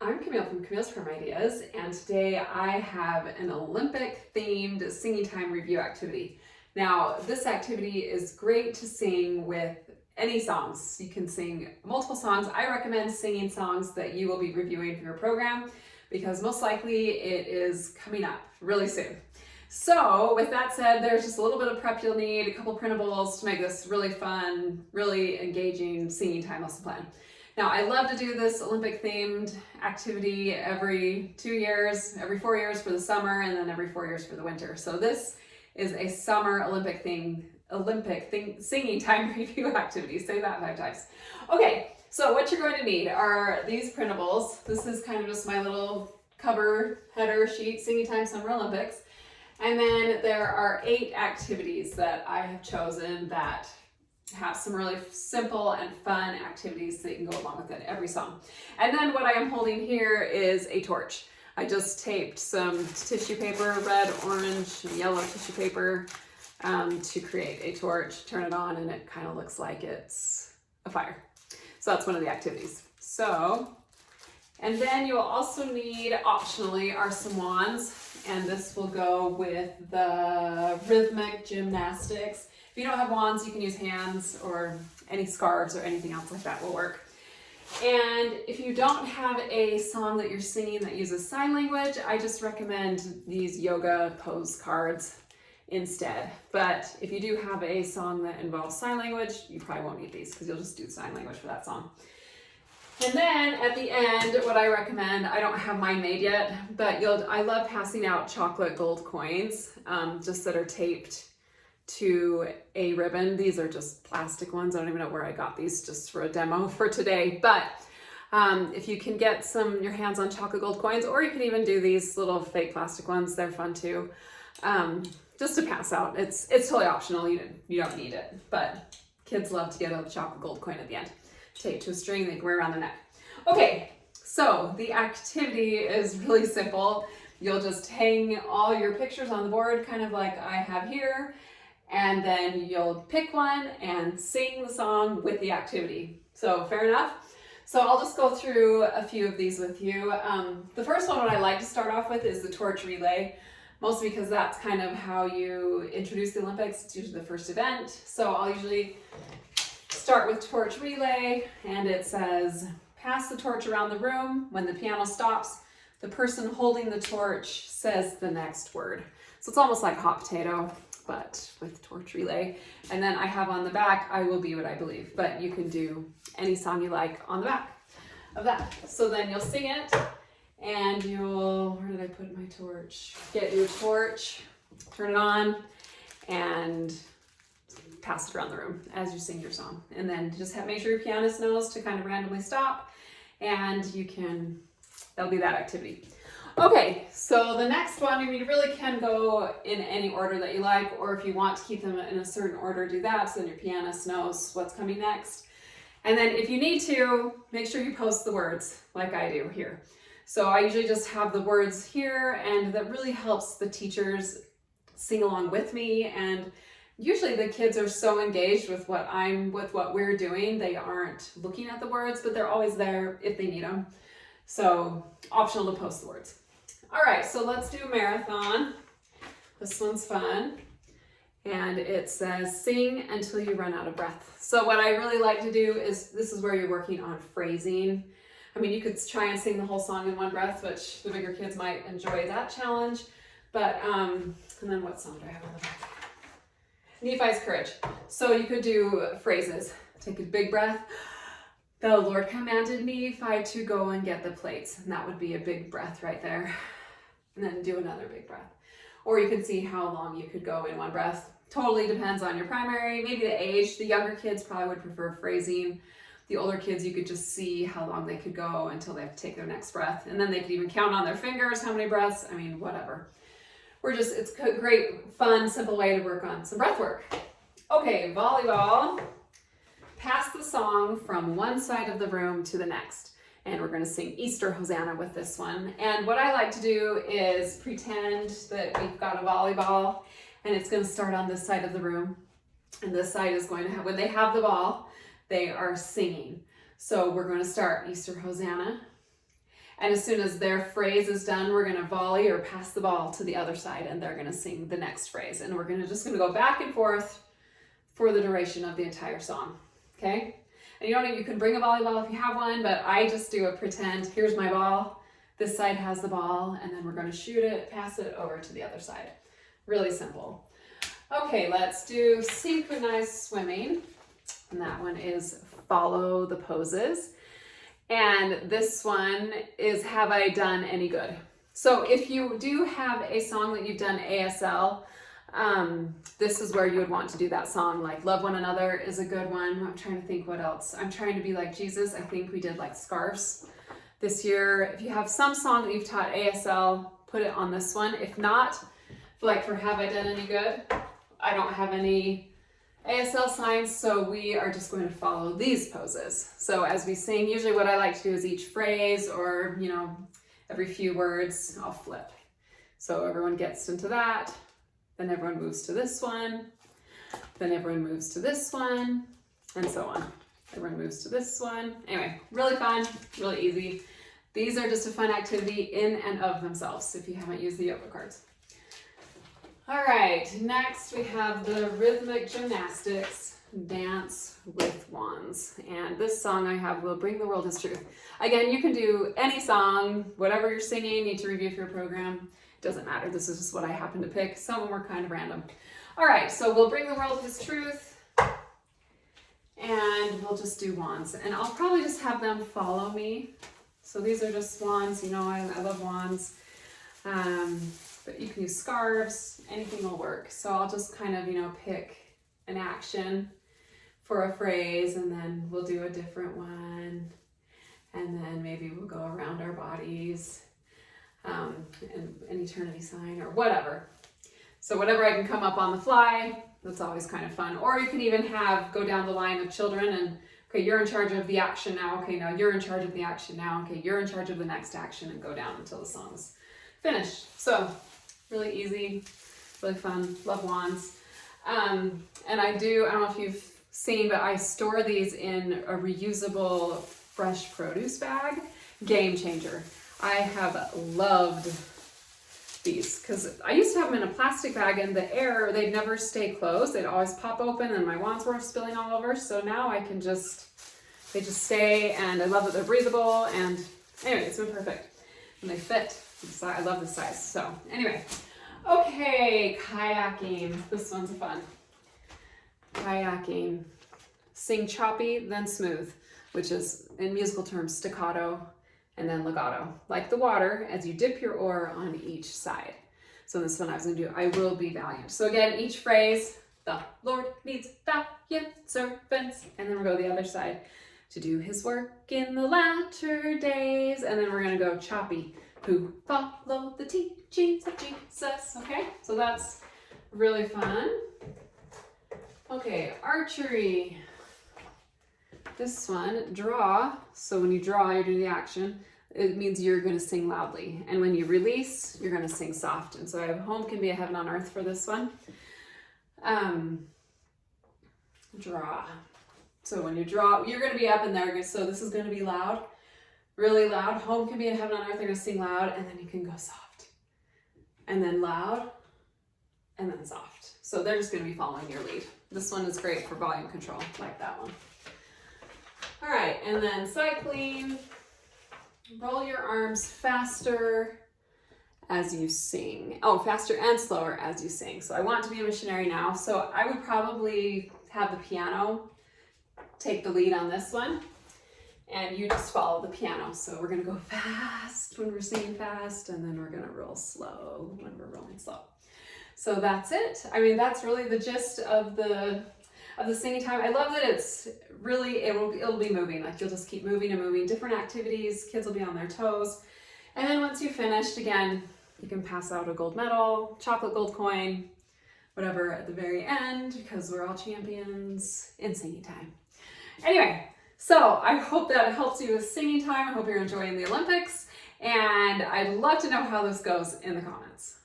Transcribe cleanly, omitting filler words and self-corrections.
I'm Camille from Camille's From Ideas, and today I have an Olympic-themed singing time review activity. Now, this activity is great to sing with any songs. You can sing multiple songs. I recommend singing songs that you will be reviewing for your program because most likely it is coming up really soon. So with that said, there's just a little bit of prep you'll need, a couple printables to make this really fun, really engaging singing time lesson plan. Now, I love to do this Olympic-themed activity every 2 years, every 4 years for the summer, and then every 4 years for the winter. So this is a summer Olympic singing time review activity. Say that 5 times. Okay, so what you're going to need are these printables. This is kind of just my little cover header sheet, Singing Time Summer Olympics. And then there are 8 activities that I have chosen that have some really simple and fun activities that you can go along with it, every song. And then what I am holding here is a torch. I just taped some tissue paper, red, orange, and yellow tissue paper to create a torch, turn it on, and it kind of looks like it's a fire. So that's one of the activities. So, and then you'll also need, optionally, are some wands, and this will go with the Rhythmic gymnastics. If you don't have wands, you can use hands or any scarves or anything else like that will work. And if you don't have a song that you're singing that uses sign language, I just recommend these yoga pose cards instead. But if you do have a song that involves sign language, you probably won't need these because you'll just do sign language for that song. And then at the end, what I recommend, I don't have mine made yet, but I love passing out chocolate gold coins just that are taped to a ribbon. These are just plastic ones. I don't even know where I got these, just for a demo for today. But if you can get your hands on chocolate gold coins, or you can even do these little fake plastic ones, they're fun too. Just to pass out. It's totally optional. You don't need it, but kids love to get a chocolate gold coin at the end. Taped to a string they can wear around their neck. Okay, so the activity is really simple. You'll just hang all your pictures on the board, kind of like I have here. And then you'll pick one and sing the song with the activity. So fair enough? So I'll just go through a few of these with you. The first one I like to start off with is the torch relay, mostly because that's kind of how you introduce the Olympics. It's usually the first event. So I'll usually start with torch relay, and it says, pass the torch around the room. When the piano stops, the person holding the torch says the next word. So it's almost like hot potato, but with torch relay. And then I have on the back, I will be what I believe, but you can do any song you like on the back of that. So then you'll sing it, and where did I put my torch? Get your torch, turn it on, and pass it around the room as you sing your song. And then just make sure your pianist knows to kind of randomly stop, and that'll be that activity. Okay, so the next one, you really can go in any order that you like, or if you want to keep them in a certain order, do that, so then your pianist knows what's coming next. And then if you need to, make sure you post the words like I do here. So I usually just have the words here, and that really helps the teachers sing along with me. And usually the kids are so engaged with what we're doing, they aren't looking at the words, but they're always there if they need them. So optional to post the words. All right, so let's do marathon. This one's fun. And it says, sing until you run out of breath. So what I really like to do is, this is where you're working on phrasing. I mean, you could try and sing the whole song in one breath, which the bigger kids might enjoy that challenge. But, and then what song do I have on the back? Nephi's Courage. So you could do phrases. Take a big breath. The Lord commanded Nephi to go and get the plates. And that would be a big breath right there. And then do another big breath. Or you can see how long you could go in one breath. Totally depends on your primary, maybe the age. The younger kids probably would prefer phrasing. The older kids, you could just see how long they could go until they have to take their next breath. And then they could even count on their fingers how many breaths. I mean, whatever. It's a great, fun, simple way to work on some breath work. Okay, volleyball. Pass the song from one side of the room to the next. And we're going to sing Easter Hosanna with this one. And what I like to do is pretend that we've got a volleyball, and it's going to start on this side of the room. And this side is going to have, when they have the ball, they are singing. So we're going to start Easter Hosanna. And as soon as their phrase is done, we're gonna volley or pass the ball to the other side, and they're gonna sing the next phrase. And we're just gonna go back and forth for the duration of the entire song, okay? And you can bring a volleyball if you have one, but I just do a pretend, here's my ball, this side has the ball, and then we're gonna shoot it, pass it over to the other side. Really simple. Okay, let's do synchronized swimming. And that one is follow the poses. And this one is have I done any good? So if you do have a song that you've done ASL, this is where you would want to do that song. Like Love One Another is a good one. I'm trying to think what else. I'm trying to be like Jesus. I think we did like Scarves this year. If you have some song that you've taught ASL, put it on this one. If not, like for Have I Done Any Good? I don't have any ASL signs, so we are just going to follow these poses. So as we sing, usually what I like to do is each phrase or, every few words, I'll flip. So everyone gets into that, then everyone moves to this one, then everyone moves to this one, and so on. Everyone moves to this one. Anyway, really fun, really easy. These are just a fun activity in and of themselves if you haven't used the yoga cards. All right, next we have the Rhythmic Gymnastics, Dance with Wands. And this song I have, Will Bring the World His Truth. Again, you can do any song, whatever you're singing, need to review for your program. It doesn't matter, this is just what I happen to pick. Some of them were kind of random. All right, so We'll Bring the World His Truth. And we'll just do wands. And I'll probably just have them follow me. So these are just wands, I love wands. But you can use scarves, anything will work. So I'll just kind of, pick an action for a phrase, and then we'll do a different one. And then maybe we'll go around our bodies, and an eternity sign or whatever. So whatever I can come up on the fly, that's always kind of fun. Or you can even go down the line of children and, okay, you're in charge of the action now. Okay, now you're in charge of the action now. Okay, you're in charge of the next action, and go down until the song's finished. So really easy, really fun, love wands. And I don't know if you've seen, but I store these in a reusable fresh produce bag. Game changer. I have loved these because I used to have them in a plastic bag, and they'd never stay closed. They'd always pop open and my wands were spilling all over. So now they just stay, and I love that they're breathable, and anyway, it's been perfect. And they fit. I love the size. So anyway, okay, kayaking. This one's fun. Kayaking. Sing choppy, then smooth, which is in musical terms staccato and then legato. Like the water as you dip your oar on each side. So this one I was going to do, I will be valiant. So again, each phrase, the Lord needs valiant servants. And then we'll go the other side, to do his work in the latter days. And then we're going to go choppy, who follow the teachings of Jesus. Okay, so that's really fun. Okay, archery. This one, draw. So when you draw, you're doing the action. It means you're going to sing loudly. And when you release, you're going to sing soft. And so I have home can be a heaven on earth for this one. Draw. So when you draw, you're going to be up in there. So this is going to be loud. Really loud. Home can be in heaven on earth. They're going to sing loud, and then you can go soft. And then loud, and then soft. So they're just going to be following your lead. This one is great for volume control, like that one. All right, and then cycling. Roll your arms faster as you sing. Oh, faster and slower as you sing. So I want to be a missionary now. So I would probably have the piano take the lead on this one. And you just follow the piano. So we're gonna go fast when we're singing fast, and then we're gonna roll slow when we're rolling slow. So that's it. I mean, that's really the gist of the singing time. I love that it's really, it'll be moving. Like you'll just keep moving and moving, different activities, kids will be on their toes. And then once you've finished, again, you can pass out a gold medal, chocolate gold coin, whatever at the very end, because we're all champions in singing time. Anyway, so I hope that helps you with singing time. I hope you're enjoying the Olympics, and I'd love to know how this goes in the comments.